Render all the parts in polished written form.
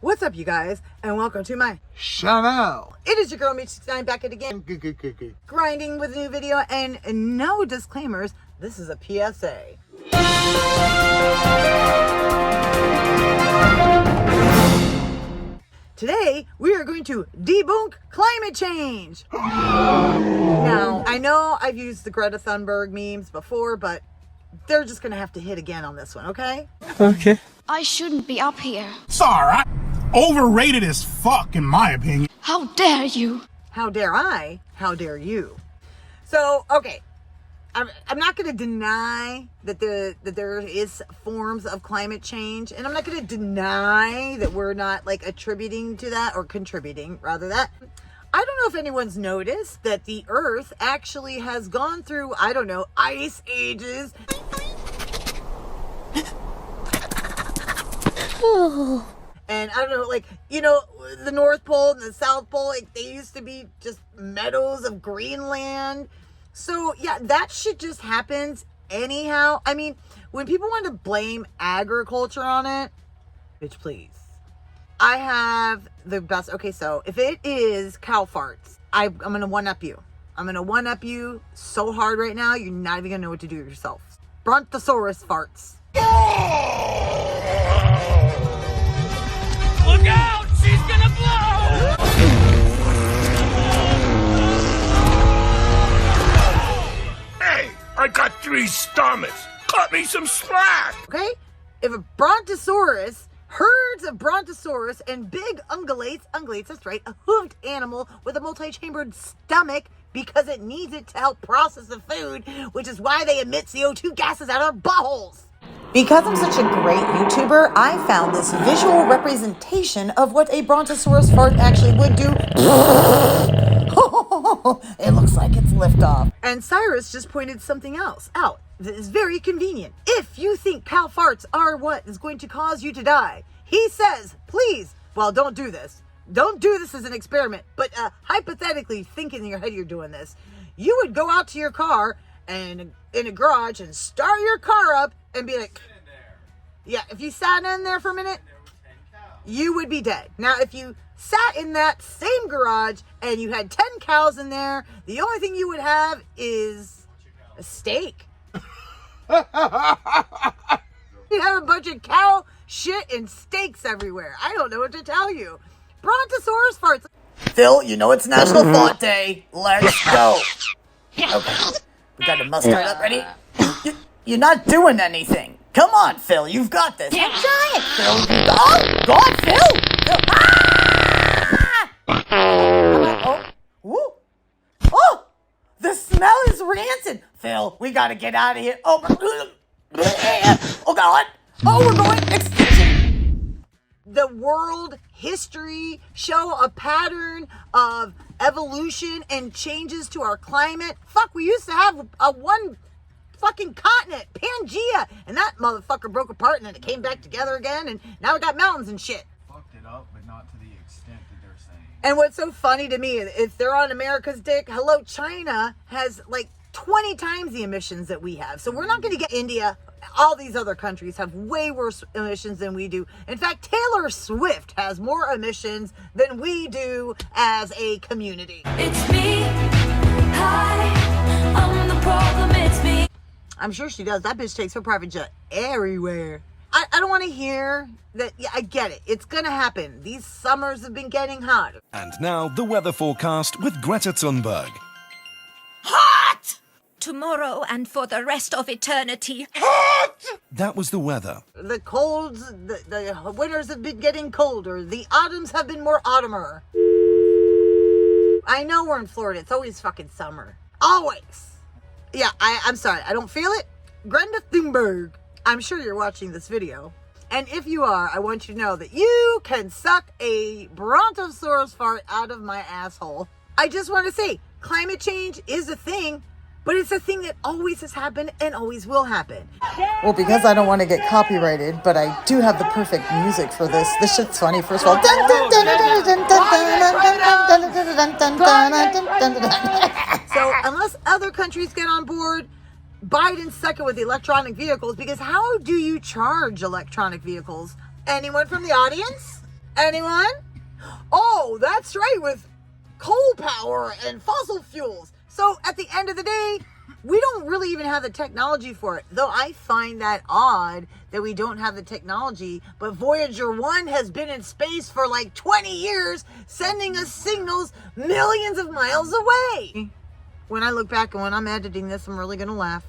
What's up, you guys, and welcome to my channel. It is your girl, Mitch69, back at it again. Grinding with a new video and no disclaimers. This is a PSA. Today, we are going to debunk climate change. Now, I know I've used the Greta Thunberg memes before, but they're just going to have to hit again on this one, okay? Okay. I shouldn't be up here. Sorry, overrated as fuck, in my opinion. How dare you? How dare I? How dare you? So, okay. I'm not going to deny that there is forms of climate change, and I'm not going to deny that we're not like attributing to that or contributing rather that. I don't know if anyone's noticed that the Earth actually has gone through, I don't know, ice ages. And I don't know, like, you know, the North Pole and the South Pole, like, they used to be just meadows of Greenland. So, yeah, that shit just happens anyhow. I mean, when people want to blame agriculture on it, bitch, please. I have the best. Okay, so if it is cow farts, I'm going to one-up you. I'm going to one-up you so hard right now, you're not even going to know what to do yourself. Brontosaurus farts. Look out! She's gonna blow! Hey, I got 3 stomachs. Cut me some slack. Okay? If a brontosaurus, herds of brontosaurus and big ungulates, that's right, a hoofed animal with a multi-chambered stomach because it needs it to help process the food, which is why they emit CO2 gases out of our buttholes. Because I'm such a great YouTuber, I found this visual representation of what a brontosaurus fart actually would do. It looks like it's liftoff. And Cyrus just pointed something else out that is very convenient. If you think cow farts are what is going to cause you to die, he says, please, well, don't do this. Don't do this as an experiment, but hypothetically, think in your head you're doing this. You would go out to your car and in a garage and start your car up and be like, yeah, if you sat in there for a minute, you would be dead. Now, if you sat in that same garage and you had 10 cows in there, the only thing you would have is a steak. You'd have a bunch of cow shit and steaks everywhere. I don't know what to tell you. Brontosaurus farts. Phil, you know it's National Fart Day. Let's go. Okay, we got the mustard up. Ready? You're not doing anything. Come on, Phil, you've got this. I'm trying, Phil. Oh, God, Phil! Phil. Ah! Oh, oh, the smell is rancid. Phil, we gotta get out of here. Oh, God. Oh, we're going extinction. The world history show a pattern of evolution and changes to our climate. Fuck, we used to have a one fucking continent, Pangea, and that motherfucker broke apart and then it came back together again, and now we got mountains and shit. Fucked it up, but not to the extent that they're saying. And what's so funny to me, if they're on America's dick, hello, China has like 20 times the emissions that we have. So we're not going to get India. All these other countries have way worse emissions than we do. In fact, Taylor Swift has more emissions than we do as a community. It's me. Hi, I'm the problem. It's me. I'm sure she does. That bitch takes her private jet everywhere. I don't want to hear that. Yeah, I get it. It's going to happen. These summers have been getting hot. And now the weather forecast with Greta Thunberg. Hot! Tomorrow and for the rest of eternity. That was the weather. The colds, the winters have been getting colder. The autumns have been more autumner. I know we're in Florida. It's always fucking summer. Always. Yeah, I'm sorry. I don't feel it. Greta Thunberg. I'm sure you're watching this video. And if you are, I want you to know that you can suck a brontosaurus fart out of my asshole. I just want to say, climate change is a thing, but it's a thing that always has happened and always will happen. Well, because I don't want to get copyrighted, but I do have the perfect music for this. This shit's funny, first of all. So unless other countries get on board, Biden's second with the electronic vehicles, because how do you charge electronic vehicles? Anyone from the audience? Anyone? Oh, that's right, with coal power and fossil fuels. So at the end of the day, we don't really even have the technology for it. Though I find that odd that we don't have the technology, but Voyager 1 has been in space for like 20 years, sending us signals millions of miles away. When I look back and when I'm editing this, I'm really gonna laugh.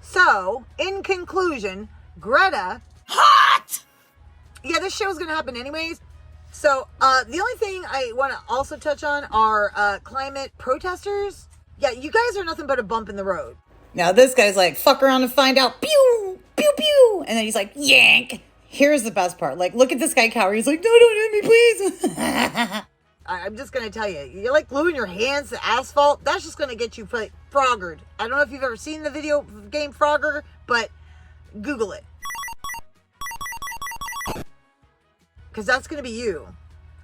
So, in conclusion, Greta, hot! Yeah, this show's gonna happen anyways. So, the only thing I want to also touch on are climate protesters. Yeah, you guys are nothing but a bump in the road. Now this guy's like, fuck around and find out. Pew! Pew pew! And then he's like, yank! Here's the best part. Like, look at this guy cower. He's like, no, don't hit me, please. I'm just going to tell you. You're like gluing your hands to asphalt. That's just going to get you froggered. I don't know if you've ever seen the video game Frogger, but Google it. Because that's going to be you.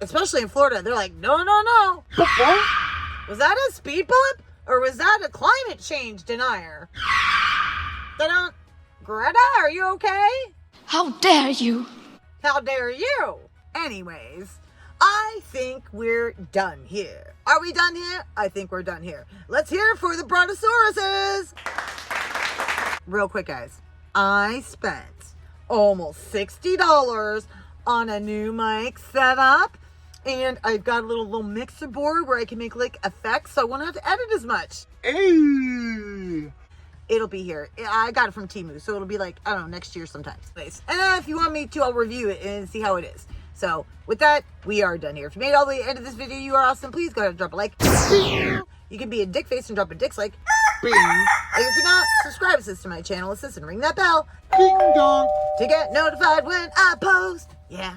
Especially in Florida. They're like, no, no, no. Was that a speed bump? Or was that a climate change denier? Greta, are you okay? How dare you? How dare you? Anyways, I think we're done here. Are we done here? I think we're done here. Let's hear it for the brontosauruses. Real quick, guys. I spent almost $60 on a new mic setup. And I've got a little mixer board where I can make like effects, so I won't have to edit as much. Hey. It'll be here. I got it from Temu, so it'll be like, I don't know, next year sometime. And if you want me to, I'll review it and see how it is. So with that, we are done here. If you made it all the way to the end of this video, you are awesome. Please go ahead and drop a like. You can be a dick face and drop a dislike. And if you're not, subscribe to my channel, assist, and ring that bell. Ding dong. To get notified when I post. Yeah.